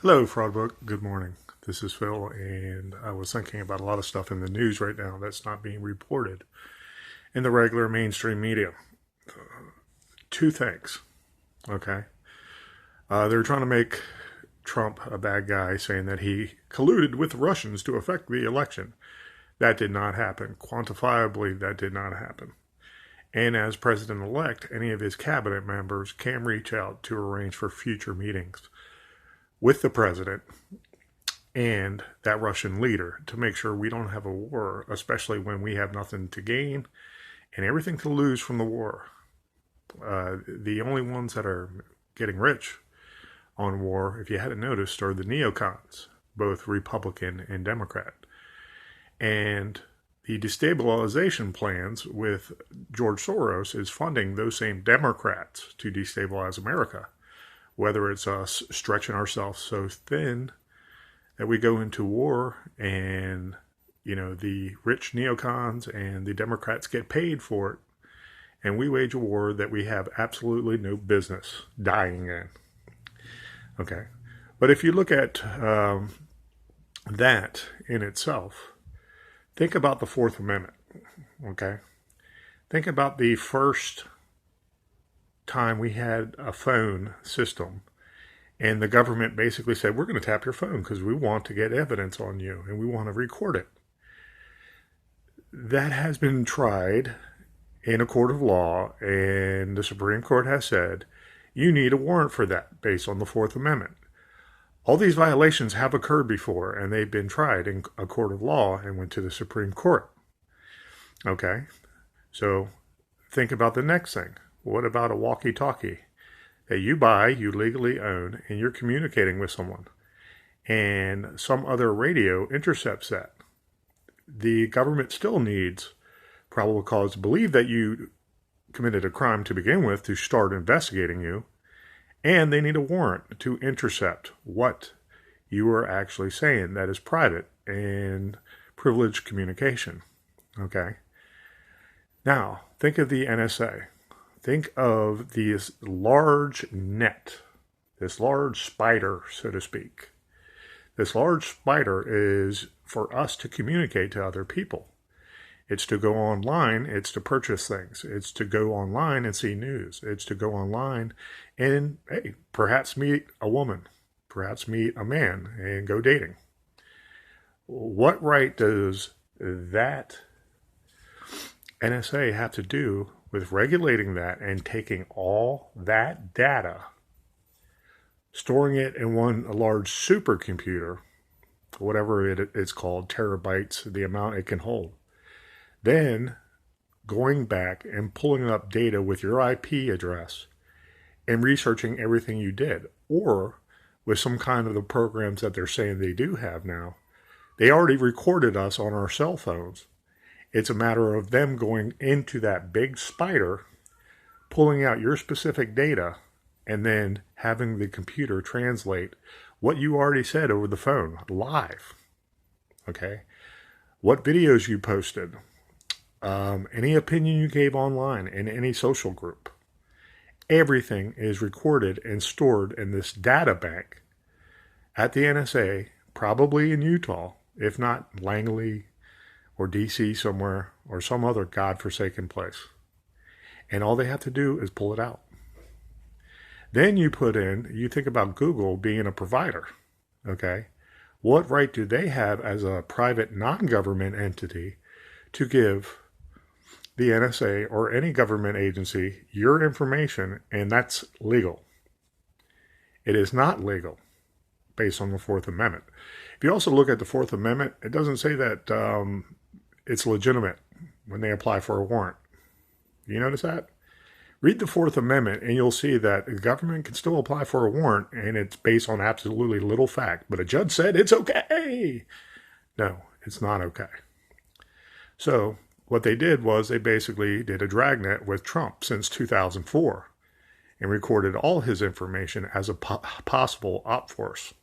Hello, Fraud Book. Good morning. This is Phil, and I was thinking about a lot of stuff in the news right now that's not being reported in the regular mainstream media. Two things, okay? They're trying to make Trump a bad guy, saying that he colluded with the Russians to affect the election. That did not happen. Quantifiably, that did not happen. And as president elect, any of his cabinet members can reach out to arrange for future meetings with the president and that Russian leader to make sure we don't have a war, especially when we have nothing to gain and everything to lose from the war. The only ones that are getting rich on war, if you hadn't noticed, are the neocons, both Republican and Democrat. And the destabilization plans with George Soros is funding those same Democrats to destabilize America, whether it's us stretching ourselves so thin that we go into war and, the rich neocons and the Democrats get paid for it, and we wage a war that we have absolutely no business dying in. Okay. But if you look at that in itself, think about the Fourth Amendment. Okay. Think about the first time we had a phone system and the government basically said, we're going to tap your phone because we want to get evidence on you and we want to record it. That has been tried in a court of law, and the Supreme Court has said you need a warrant for that based on the Fourth Amendment. All these violations have occurred before, and they've been tried in a court of law and went to the Supreme Court. Okay, so think about the next thing. What about a walkie-talkie that you buy, you legally own, and you're communicating with someone, and some other radio intercepts that? The government still needs probable cause to believe that you committed a crime to begin with to start investigating you, and they need a warrant to intercept what you are actually saying that is private and privileged communication. Okay? Now, think of the NSA. Think of this large net, this large spider, so to speak. This large spider is for us to communicate to other people. It's to go online, it's to purchase things. It's to go online and see news. It's to go online and, hey, perhaps meet a woman, perhaps meet a man and go dating. What right does that NSA have to do with regulating that and taking all that data, storing it in a large supercomputer, whatever it's called, terabytes, the amount it can hold, then going back and pulling up data with your IP address and researching everything you did, or with some kind of the programs that they're saying they do have now, they already recorded us on our cell phones. It's a matter of them going into that big spider, pulling out your specific data, and then having the computer translate what you already said over the phone live. Okay? What videos you posted, any opinion you gave online in any social group. Everything is recorded and stored in this data bank at the NSA, probably in Utah, if not Langley or DC somewhere, or some other godforsaken place. And all they have to do is pull it out. Then you think about Google being a provider, okay? What right do they have as a private non-government entity to give the NSA or any government agency your information, and that's legal? It is not legal based on the Fourth Amendment. If you also look at the Fourth Amendment, it doesn't say that it's legitimate when they apply for a warrant. You notice that? Read the Fourth Amendment and you'll see that the government can still apply for a warrant and it's based on absolutely little fact. But a judge said it's okay. No, it's not okay. So what they did was they basically did a dragnet with Trump since 2004 and recorded all his information as a possible op force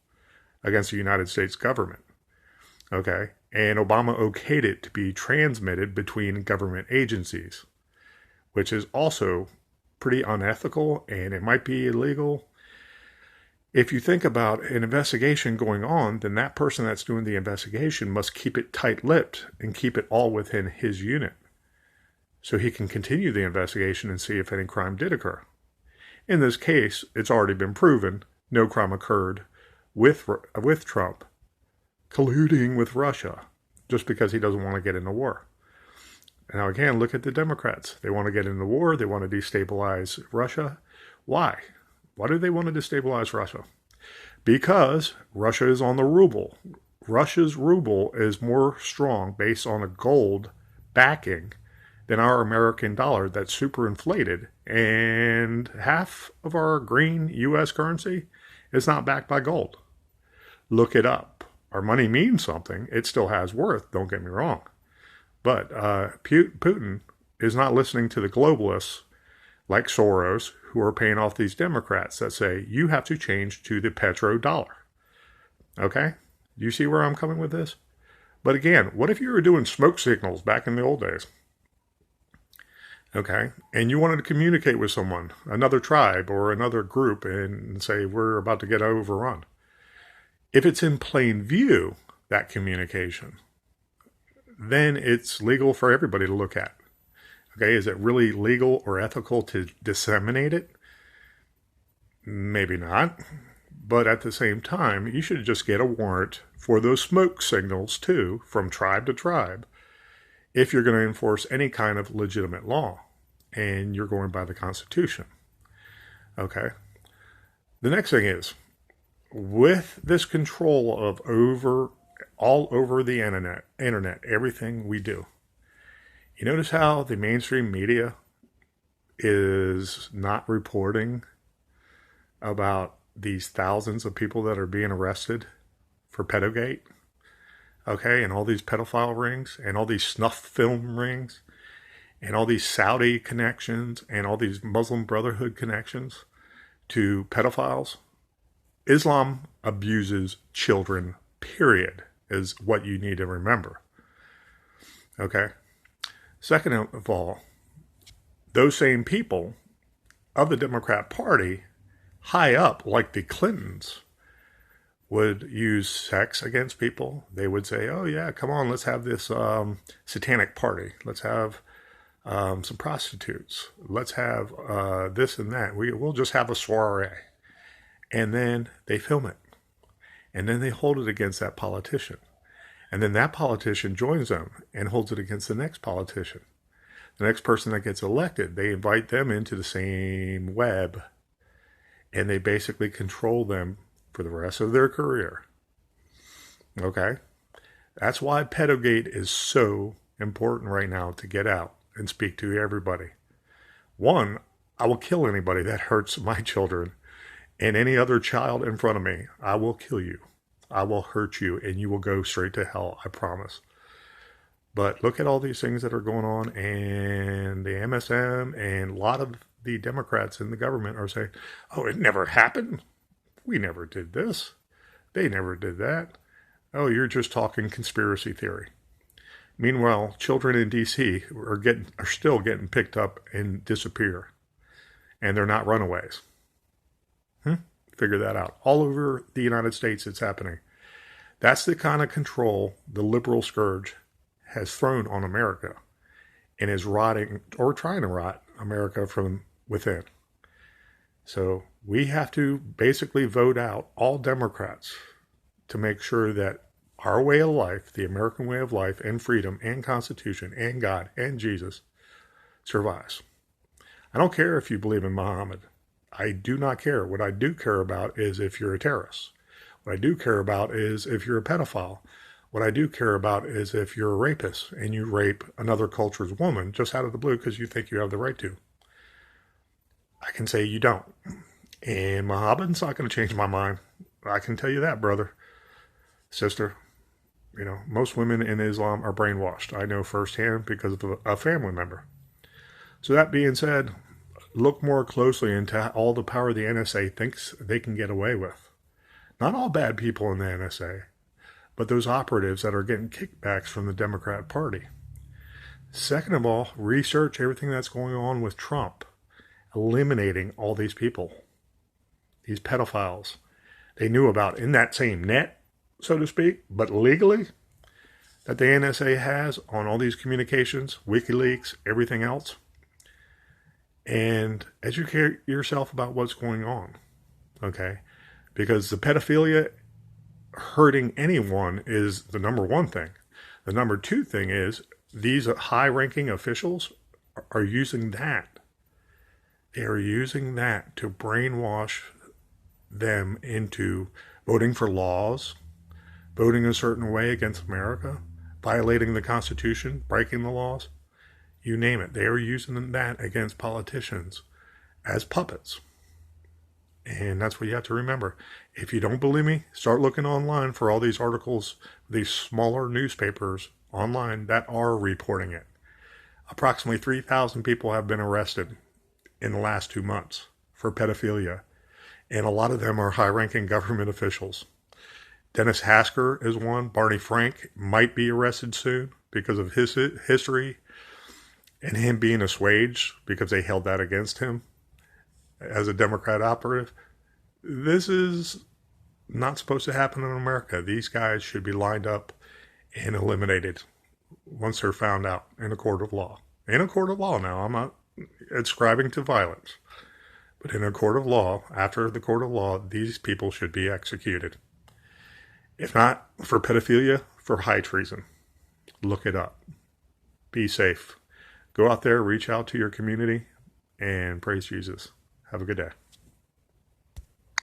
against the United States government. Okay? And Obama okayed it to be transmitted between government agencies, which is also pretty unethical, and it might be illegal. If you think about an investigation going on, then that person that's doing the investigation must keep it tight-lipped and keep it all within his unit so he can continue the investigation and see if any crime did occur. In this case, it's already been proven no crime occurred with Trump colluding with Russia just because he doesn't want to get into war. Now again, look at the Democrats. They want to get into war. They want to destabilize Russia. Why? Why do they want to destabilize Russia? Because Russia is on the ruble. Russia's ruble is more strong based on a gold backing than our American dollar that's super inflated. And half of our green U.S. currency is not backed by gold. Look it up. Our money means something. It still has worth, don't get me wrong. But Putin is not listening to the globalists like Soros who are paying off these Democrats that say you have to change to the petrodollar. Okay? Do you see where I'm coming with this? But again, what if you were doing smoke signals back in the old days? Okay? And you wanted to communicate with someone, another tribe or another group, and say, we're about to get overrun. If it's in plain view, that communication, then it's legal for everybody to look at. Okay, is it really legal or ethical to disseminate it? Maybe not. But at the same time, you should just get a warrant for those smoke signals too, from tribe to tribe, if you're going to enforce any kind of legitimate law and you're going by the Constitution. Okay. The next thing is, with this control of all over the internet, everything we do, you notice how the mainstream media is not reporting about these thousands of people that are being arrested for pedogate, okay, and all these pedophile rings, and all these snuff film rings, and all these Saudi connections, and all these Muslim Brotherhood connections to pedophiles. Islam abuses children, period, is what you need to remember. Okay? Second of all, those same people of the Democrat Party, high up, like the Clintons, would use sex against people. They would say, oh yeah, come on, let's have this satanic party. Let's have some prostitutes. Let's have this and that. We'll just have a soiree. And then they film it. And then they hold it against that politician. And then that politician joins them and holds it against the next politician. The next person that gets elected, they invite them into the same web. And they basically control them for the rest of their career. Okay? That's why pedogate is so important right now to get out and speak to everybody. One, I will kill anybody that hurts my children and any other child in front of me. I will kill you. I will hurt you, and you will go straight to hell, I promise. But look at all these things that are going on, and the MSM and a lot of the Democrats in the government are saying, oh, it never happened. We never did this. They never did that. Oh, you're just talking conspiracy theory. Meanwhile, children in D.C. are still getting picked up and disappear, and they're not runaways. Figure that out. All over the United States, it's happening. That's the kind of control the liberal scourge has thrown on America and is rotting or trying to rot America from within. So we have to basically vote out all Democrats to make sure that our way of life, the American way of life and freedom and Constitution and God and Jesus survives. I don't care if you believe in Muhammad. I do not care. What I do care about is if you're a terrorist. What I do care about is if you're a pedophile. What I do care about is if you're a rapist and you rape another culture's woman just out of the blue because you think you have the right to. I can say you don't. And Muhammad's not going to change my mind. I can tell you that, brother, sister. You know, most women in Islam are brainwashed. I know firsthand because of a family member. So that being said, look more closely into all the power the NSA thinks they can get away with. Not all bad people in the NSA, but those operatives that are getting kickbacks from the Democrat Party. Second of all, research everything that's going on with Trump, eliminating all these people, these pedophiles, they knew about in that same net, so to speak, but legally, that the NSA has on all these communications, WikiLeaks, everything else, and educate yourself about what's going on, okay? Because the pedophilia, hurting anyone, is the number one thing. The number two thing is these high-ranking officials are using that. They are using that to brainwash them into voting for laws, voting a certain way against America, violating the Constitution, breaking the laws, you name it. They are using that against politicians as puppets. And that's what you have to remember. If you don't believe me, start looking online for all these articles, these smaller newspapers online that are reporting it. Approximately 3,000 people have been arrested in the last 2 months for pedophilia. And a lot of them are high-ranking government officials. Dennis Hasker is one. Barney Frank might be arrested soon because of his history and him being assuaged because they held that against him as a Democrat operative. This is not supposed to happen in America. These guys should be lined up and eliminated once they're found out in a court of law. In a court of law now. I'm not ascribing to violence. But in a court of law, after the court of law, these people should be executed. If not for pedophilia, for high treason. Look it up. Be safe. Go out there, reach out to your community, and praise Jesus. Have a good day.